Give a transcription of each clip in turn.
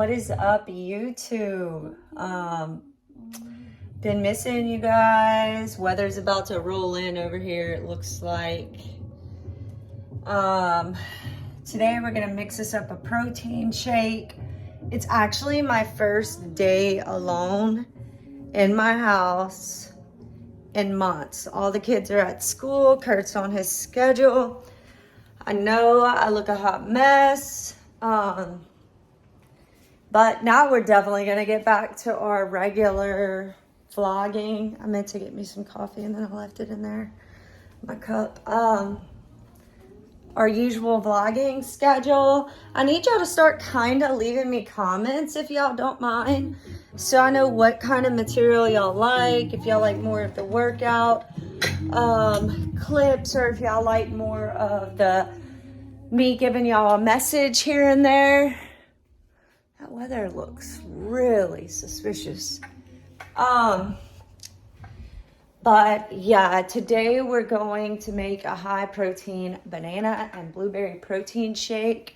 What is up, YouTube? Been missing you guys. Weather's about to roll in over here, it looks like. Today we're gonna mix us up a protein shake. It's actually my first day alone in my house in months. All the kids are at school. Kurt's on his schedule. I know I look a hot mess. But now we're definitely gonna get back to our regular vlogging. I meant to get me some coffee and then I left it in there, my cup. Our usual vlogging schedule. I need y'all to start kind of leaving me comments if y'all don't mind, so I know what kind of material y'all like. If y'all like more of the workout clips, or if y'all like more of the me giving y'all a message here and there. That weather looks really suspicious. But yeah, today we're going to make a high protein banana and blueberry protein shake.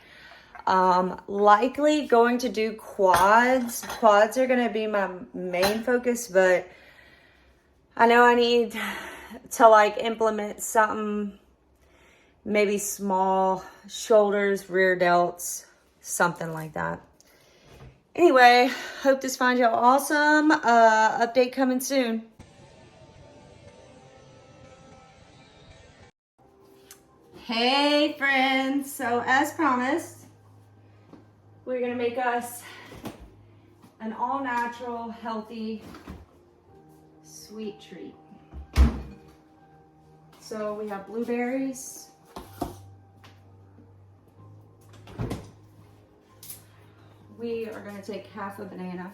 Likely going to do quads. Quads are going to be my main focus, but I know I need to like implement something, maybe small shoulders, rear delts, something like that. Anyway, hope this finds y'all awesome. Update coming soon. Hey friends, so as promised, we're gonna make us an all-natural, healthy, sweet treat. So we have blueberries. We are gonna take half a banana.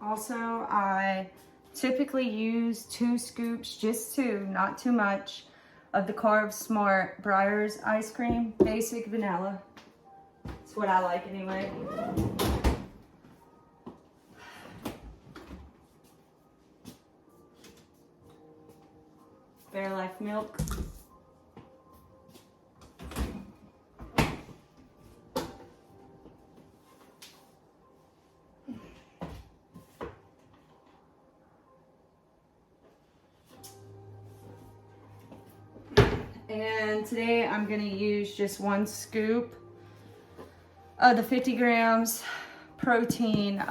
Also, I typically use 2 scoops, just 2, not too much, of the Carb Smart Breyers ice cream, basic vanilla. That's what I like anyway. Fairlife milk. And today I'm gonna use just 1 scoop of the 50 grams protein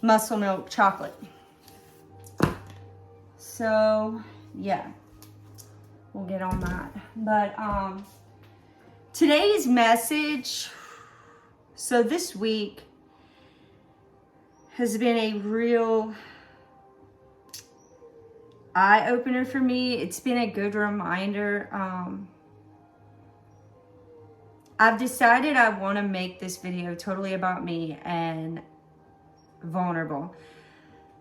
muscle milk chocolate. So yeah, we'll get on that. But today's message, so this week has been a real eye-opener for me. It's been a good reminder. I've decided I want to make this video totally about me and vulnerable.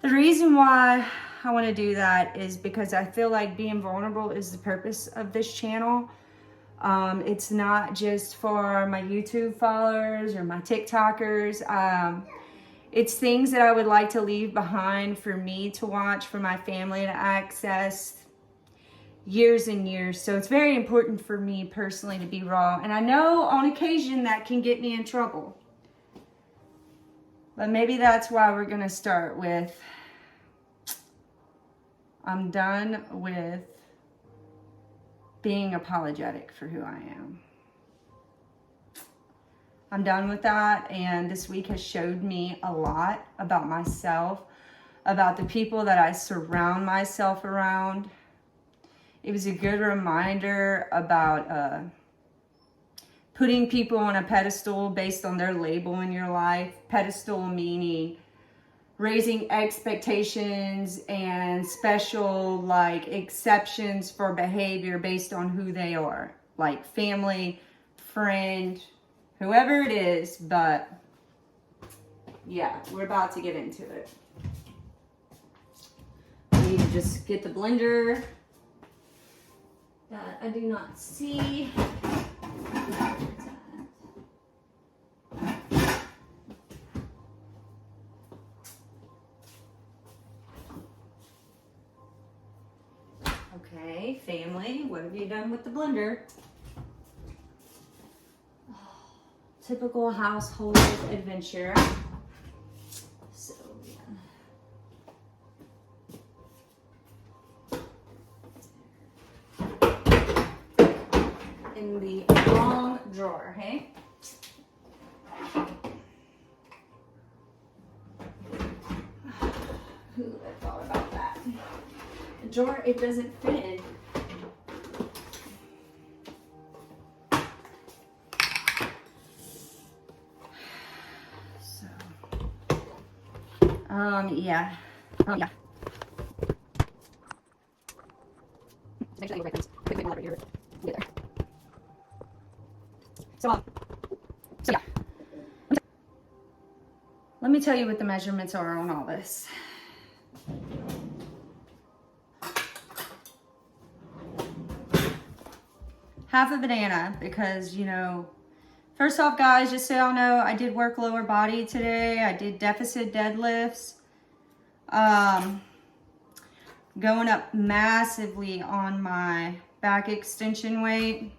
The reason why I want to do that is because I feel like being vulnerable is the purpose of this channel. It's not just for my YouTube followers or my TikTokers. It's things that I would like to leave behind for me to watch, for my family to access years and years. So it's very important for me personally to be raw. And I know on occasion that can get me in trouble. But maybe that's why we're going to start with, I'm done with being apologetic for who I am. I'm done with that, and this week has showed me a lot about myself, about the people that I surround myself around. It was a good reminder about putting people on a pedestal based on their label in your life. Pedestal meaning raising expectations and special like exceptions for behavior based on who they are, like family, friend, whoever it is. But yeah, we're about to get into it. I need to just get the blender that I do not see. Okay, family, what have you done with the blender? Typical household adventure. So, in the wrong drawer, hey? Who would have thought about that? A drawer it doesn't fit in. So, yeah. Yeah. Make sure that you break things. Quick whenever you're there. So yeah. Let me tell you what the measurements are on all this. Half a banana, because, you know, first off, guys, just so y'all know, I did work lower body today. I did deficit deadlifts. Going up massively on my back extension weight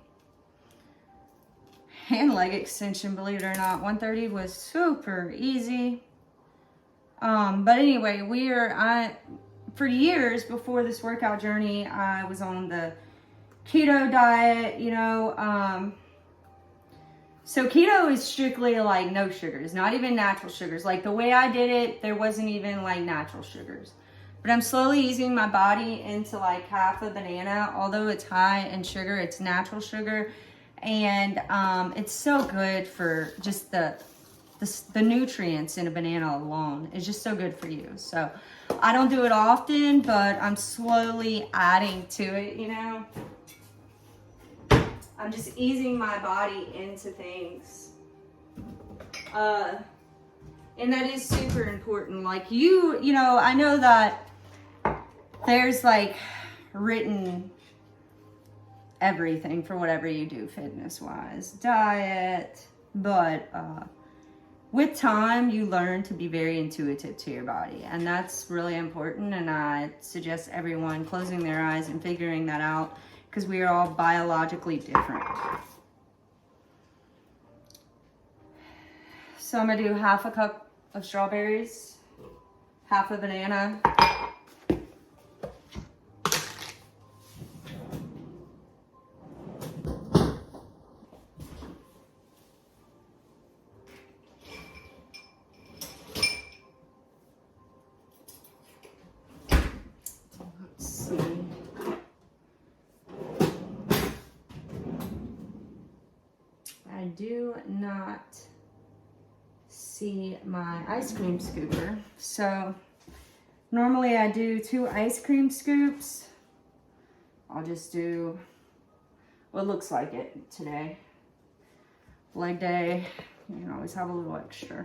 and leg extension, believe it or not. 130 was super easy. But anyway, for years before this workout journey, I was on the keto diet, you know. So keto is strictly like no sugars, not even natural sugars. Like the way I did it, there wasn't even like natural sugars. But I'm slowly easing my body into like half a banana. Although it's high in sugar, it's natural sugar. And it's so good for just the nutrients in a banana alone. It's just so good for you. So I don't do it often, but I'm slowly adding to it, you know. I'm just easing my body into things. And that is super important. Like you know, I know that there's like written everything for whatever you do fitness wise, diet, but with time you learn to be very intuitive to your body, and that's really important. And I suggest everyone closing their eyes and figuring that out, because we are all biologically different. So I'm gonna do half a cup of strawberries, half a banana, I do not see my ice cream scooper. So normally I do 2 ice cream scoops. I'll just do what looks like it today. Leg day, you can always have a little extra.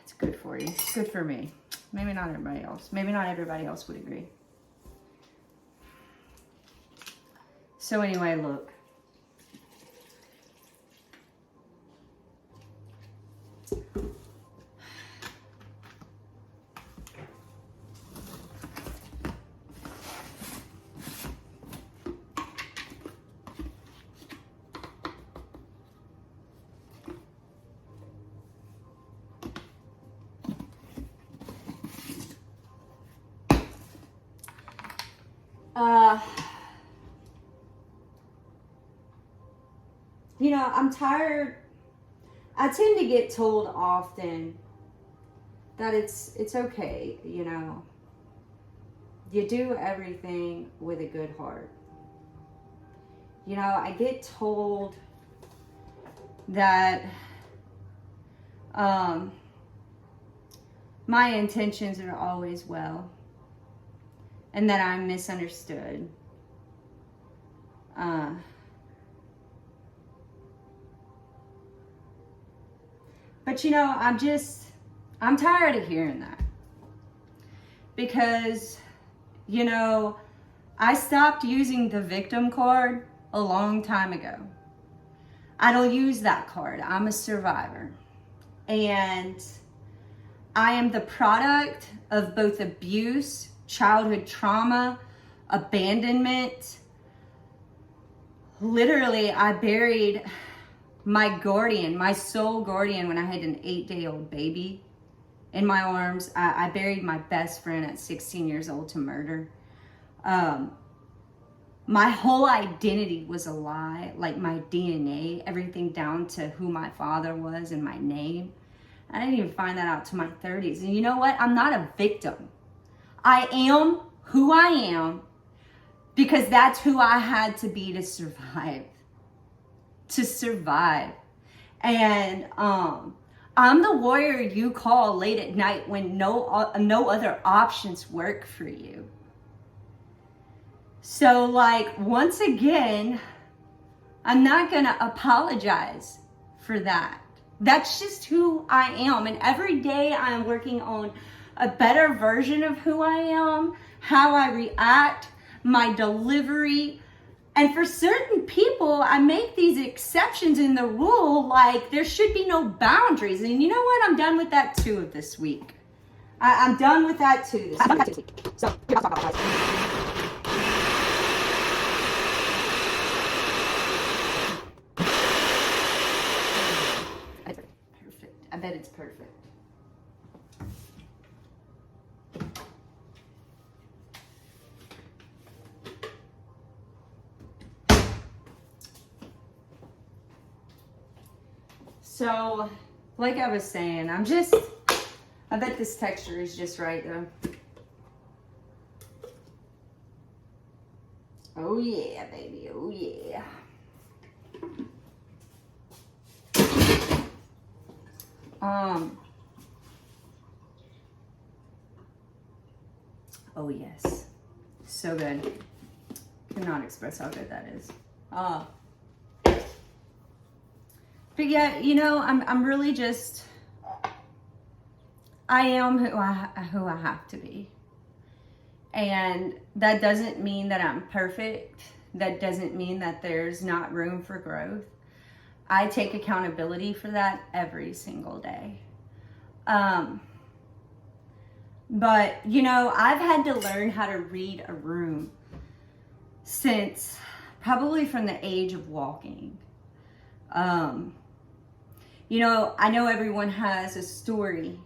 It's good for you. It's good for me. Maybe not everybody else. Maybe not everybody else would agree. So anyway, look. You know, I'm tired. I tend to get told often that it's okay, you know. You do everything with a good heart. You know, I get told that my intentions are always well, and that I'm misunderstood. But you know, I'm tired of hearing that. Because, you know, I stopped using the victim card a long time ago. I don't use that card. I'm a survivor. And I am the product of both abuse, childhood trauma, abandonment. Literally, I buried my guardian, my soul guardian, when I had an 8-day-old baby in my arms. I buried my best friend at 16 years old to murder. My whole identity was a lie, like my DNA, everything down to who my father was and my name. I didn't even find that out till my 30s. And you know what? I'm not a victim. I am who I am because that's who I had to be to survive. To survive. And I'm the warrior you call late at night when no other options work for you. So, like, once again, I'm not going to apologize for that. That's just who I am. And every day I'm working on a better version of who I am, how I react, my delivery. And for certain people, I make these exceptions in the rule, like there should be no boundaries. And you know what? I'm done with that too this week. I'm done with that too this week. So, here, I'll talk about that. I bet it's perfect. So, like I was saying, I bet this texture is just right though. Oh yeah, baby, oh yeah. Oh yes, so good. Cannot express how good that is. But yeah, you know, I'm really just, I am who I have to be. And that doesn't mean that I'm perfect. That doesn't mean that there's not room for growth. I take accountability for that every single day. But, you know, I've had to learn how to read a room since probably from the age of walking. You know, I know everyone has a story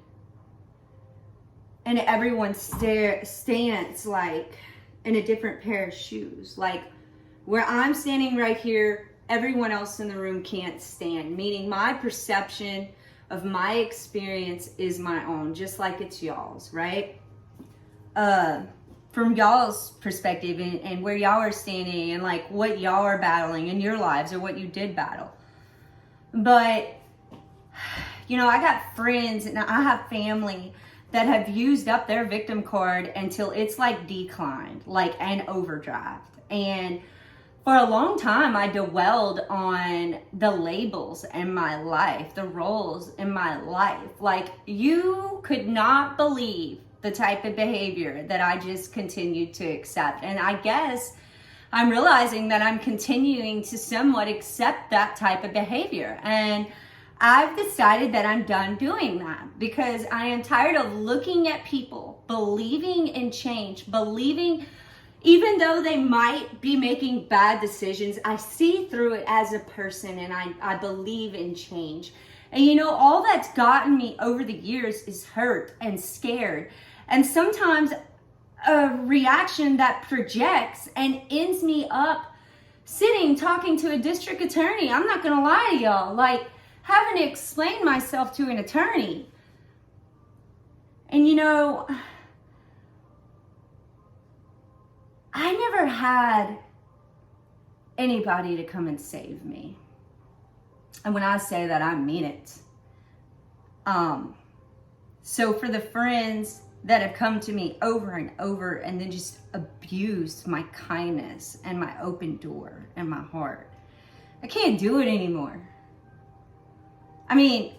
and everyone stands like in a different pair of shoes. Like where I'm standing right here, everyone else in the room can't stand, meaning my perception of my experience is my own, just like it's y'all's, right? From y'all's perspective and where y'all are standing and like what y'all are battling in your lives or what you did battle. But, you know, I got friends and I have family that have used up their victim card until it's like declined, like an overdraft. And for a long time, I dwelled on the labels in my life, the roles in my life. Like, you could not believe the type of behavior that I just continued to accept. And I guess I'm realizing that I'm continuing to somewhat accept that type of behavior. And I've decided that I'm done doing that because I am tired of looking at people, believing in change, believing even though they might be making bad decisions, I see through it as a person and I believe in change. And you know, all that's gotten me over the years is hurt and scared. And sometimes a reaction that projects and ends me up sitting talking to a district attorney. I'm not gonna lie to y'all, like having to explain myself to an attorney. And you know, I never had anybody to come and save me. And when I say that, I mean it. So for the friends that have come to me over and over and then just abused my kindness and my open door and my heart, I can't do it anymore. I mean,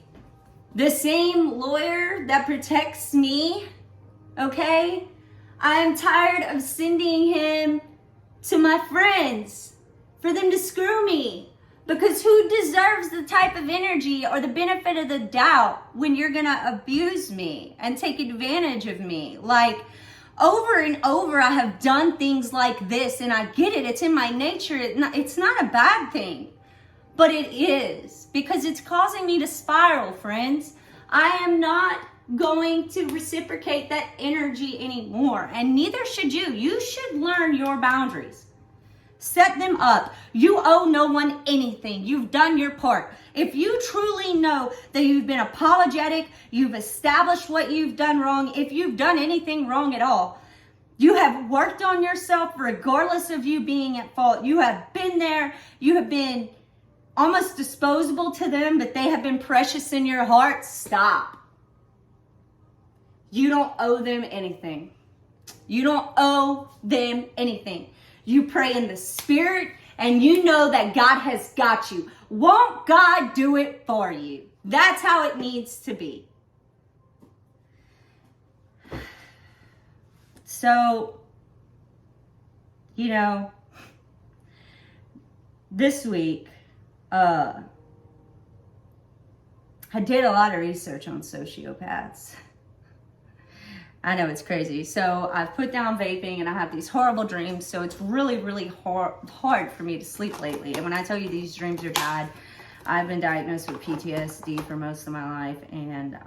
the same lawyer that protects me, okay? I'm tired of sending him to my friends for them to screw me. Because who deserves the type of energy or the benefit of the doubt when you're gonna abuse me and take advantage of me? Like, Over and over, I have done things like this, and I get it. It's in my nature. It's not a bad thing, but it is, because it's causing me to spiral, friends. I am not going to reciprocate that energy anymore, and neither should you. You should learn your boundaries. Set them up. You owe no one anything. You've done your part. If you truly know that you've been apologetic, you've established what you've done wrong, if you've done anything wrong at all, you have worked on yourself regardless of you being at fault. You have been there. You have been almost disposable to them, but they have been precious in your heart. Stop. You don't owe them anything. You don't owe them anything. You pray in the Spirit, and you know that God has got you. Won't God do it for you? That's how it needs to be. So, this week, I did a lot of research on sociopaths. I know it's crazy. So I've put down vaping, and I have these horrible dreams. So it's really, really hard for me to sleep lately. And when I tell you these dreams are bad, I've been diagnosed with PTSD for most of my life. And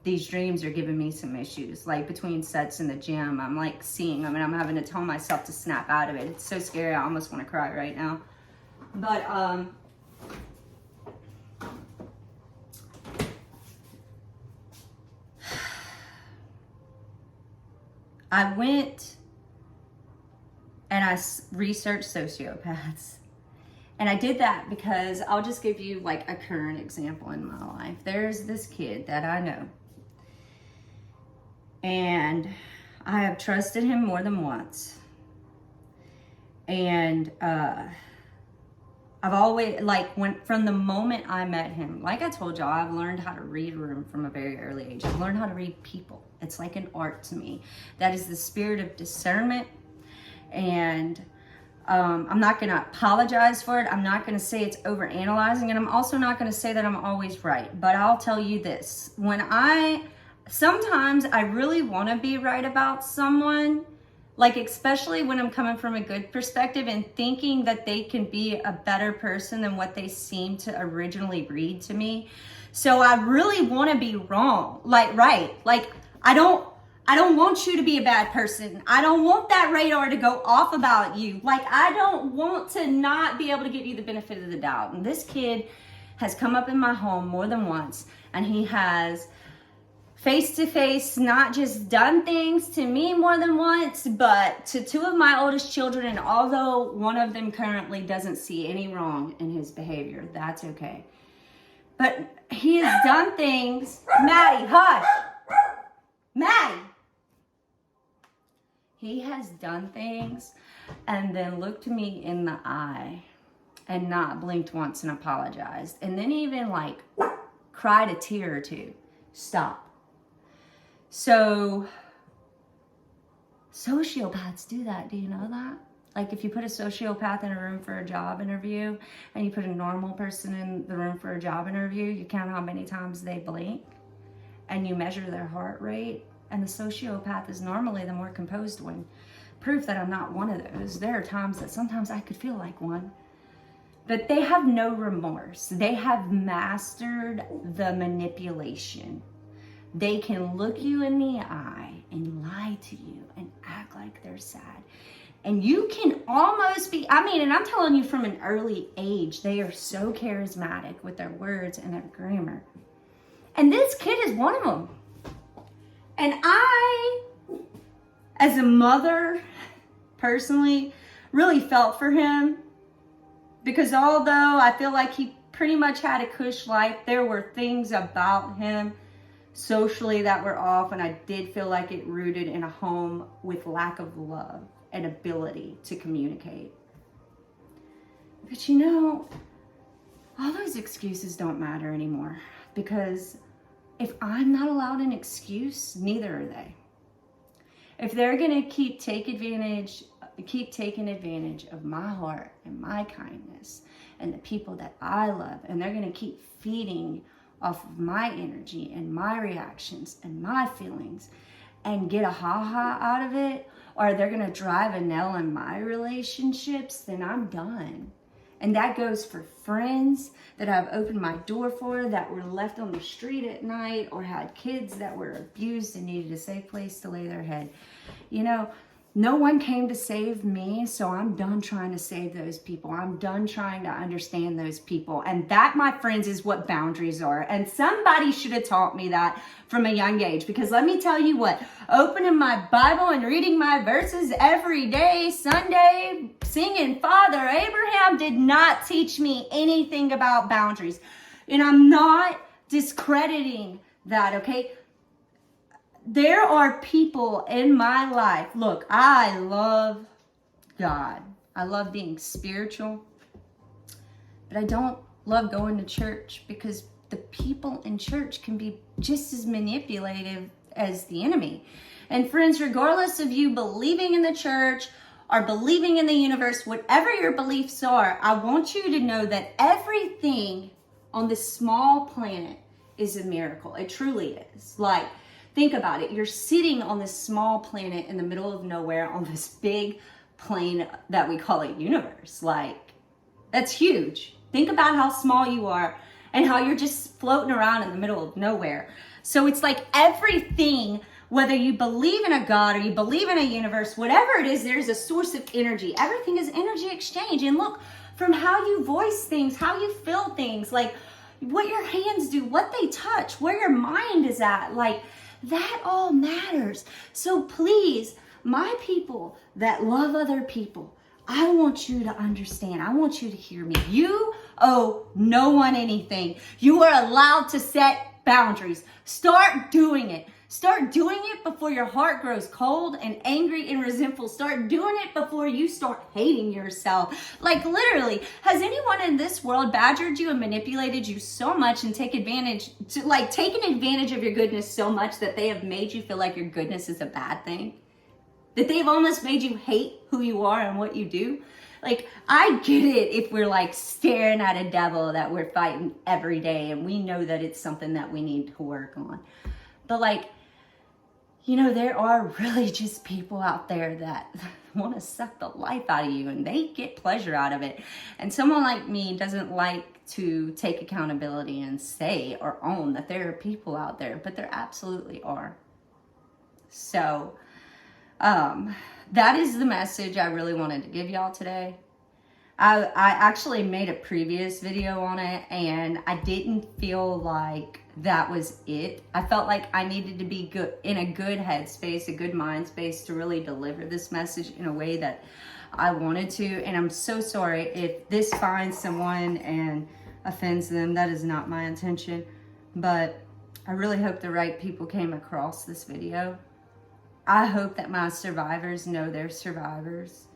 these dreams are giving me some issues. Like between sets in the gym, I'm like seeing them, and I'm having to tell myself to snap out of it. It's so scary. I almost want to cry right now. But I went and I researched sociopaths. And I did that because I'll just give you like a current example in my life. There's this kid that I know. And I have trusted him more than once. And I've always, from the moment I met him, like I told y'all, I've learned how to read a room from a very early age. I've learned how to read people. It's like an art to me. That is the spirit of discernment. And I'm not going to apologize for it. I'm not going to say it's overanalyzing. And I'm also not going to say that I'm always right. But I'll tell you this. Sometimes I really want to be right about someone. Like, especially when I'm coming from a good perspective and thinking that they can be a better person than what they seem to originally read to me. So I really want to be wrong, right. I don't want you to be a bad person. I don't want that radar to go off about you. I don't want to not be able to give you the benefit of the doubt. And this kid has come up in my home more than once, and he has face-to-face not just done things to me more than once, but to two of my oldest children. And although one of them currently doesn't see any wrong in his behavior, that's okay. But he has done things. Maddie, hush. Maddie. He has done things and then looked me in the eye and not blinked once and apologized. And then even cried a tear or two. Stop. So, sociopaths do that. Do you know that? If you put a sociopath in a room for a job interview and you put a normal person in the room for a job interview, you count how many times they blink and you measure their heart rate. And the sociopath is normally the more composed one. Proof that I'm not one of those. There are times that sometimes I could feel like one. But they have no remorse. They have mastered the manipulation. They can look you in the eye and lie to you and act like they're sad. And you can almost be, and I'm telling you from an early age, they are so charismatic with their words and their grammar. And this kid is one of them. And I, as a mother, personally, really felt for him. Because although I feel like he pretty much had a cush life, there were things about him socially that were off, and I did feel like it rooted in a home with lack of love and ability to communicate. But all those excuses don't matter anymore, because if I'm not allowed an excuse, neither are they. If they're gonna keep taking advantage of my heart and my kindness and the people that I love, and they're gonna keep feeding off of my energy and my reactions and my feelings, and get a ha-ha out of it, or they're going to drive a nail in my relationships, then I'm done. And that goes for friends that I've opened my door for, that were left on the street at night, or had kids that were abused and needed a safe place to lay their head. You know, no one came to save me, so I'm done trying to save those people. I'm done trying to understand those people. And that, my friends, is what boundaries are. And somebody should have taught me that from a young age. Because let me tell you what, opening my Bible and reading my verses every day, Sunday, singing Father Abraham, did not teach me anything about boundaries. And I'm not discrediting that, okay? There are people in my life. Look, I love God. I love being spiritual. But I don't love going to church, because the people in church can be just as manipulative as the enemy. And friends, regardless of you believing in the church or believing in the universe, whatever your beliefs are, I want you to know that everything on this small planet is a miracle. It truly is. Like, think about it. You're sitting on this small planet in the middle of nowhere on this big plane that we call a universe. Like, that's huge. Think about how small you are and how you're just floating around in the middle of nowhere. So it's like everything, whether you believe in a God or you believe in a universe, whatever it is, there's a source of energy. Everything is energy exchange. And look, from how you voice things, how you feel things, like what your hands do, what they touch, where your mind is at, like, that all matters. So please, my people that love other people, I want you to understand. I want you to hear me. You owe no one anything. You are allowed to set boundaries. Start doing it. Start doing it before your heart grows cold and angry and resentful. Start doing it before you start hating yourself. Like, literally, has anyone in this world badgered you and manipulated you so much and taken advantage of your goodness so much that they have made you feel like your goodness is a bad thing? That they've almost made you hate who you are and what you do? Like, I get it if we're like staring at a devil that we're fighting every day and we know that it's something that we need to work on. But like, you know, there are really just people out there that want to suck the life out of you, and they get pleasure out of it. And someone like me doesn't like to take accountability and say or own that there are people out there, but there absolutely are. So, that is the message I really wanted to give y'all today. I actually made a previous video on it, and I didn't feel like that was it. I felt like I needed to be good, in a good headspace, a good mind space, to really deliver this message in a way that I wanted to. And I'm so sorry if this finds someone and offends them. That is not my intention. But I really hope the right people came across this video. I hope that my survivors know they're survivors.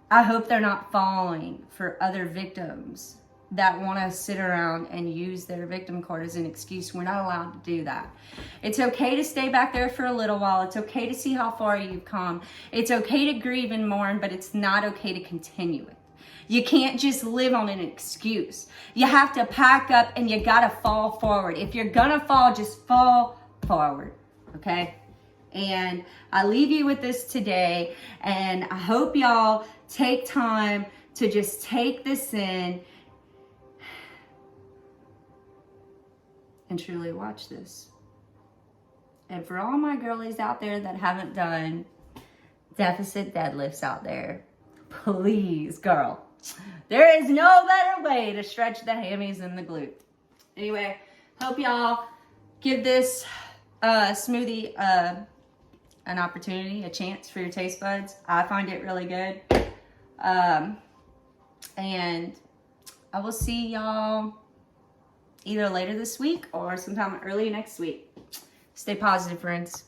I hope they're not falling for other victims that want to sit around and use their victim card as an excuse. We're not allowed to do that. It's okay to stay back there for a little while. It's okay to see how far you've come. It's okay to grieve and mourn, but it's not okay to continue it. You can't just live on an excuse. You have to pack up and you got to fall forward. If you're going to fall, just fall forward, okay? And I leave you with this today, and I hope y'all take time to just take this in and truly watch this. And for all my girlies out there that haven't done deficit deadlifts out there, please, girl, there is no better way to stretch the hammies and the glute. Anyway, hope y'all give this smoothie an opportunity, a chance for your taste buds. I find it really good. And I will see y'all either later this week or sometime early next week. Stay positive, friends.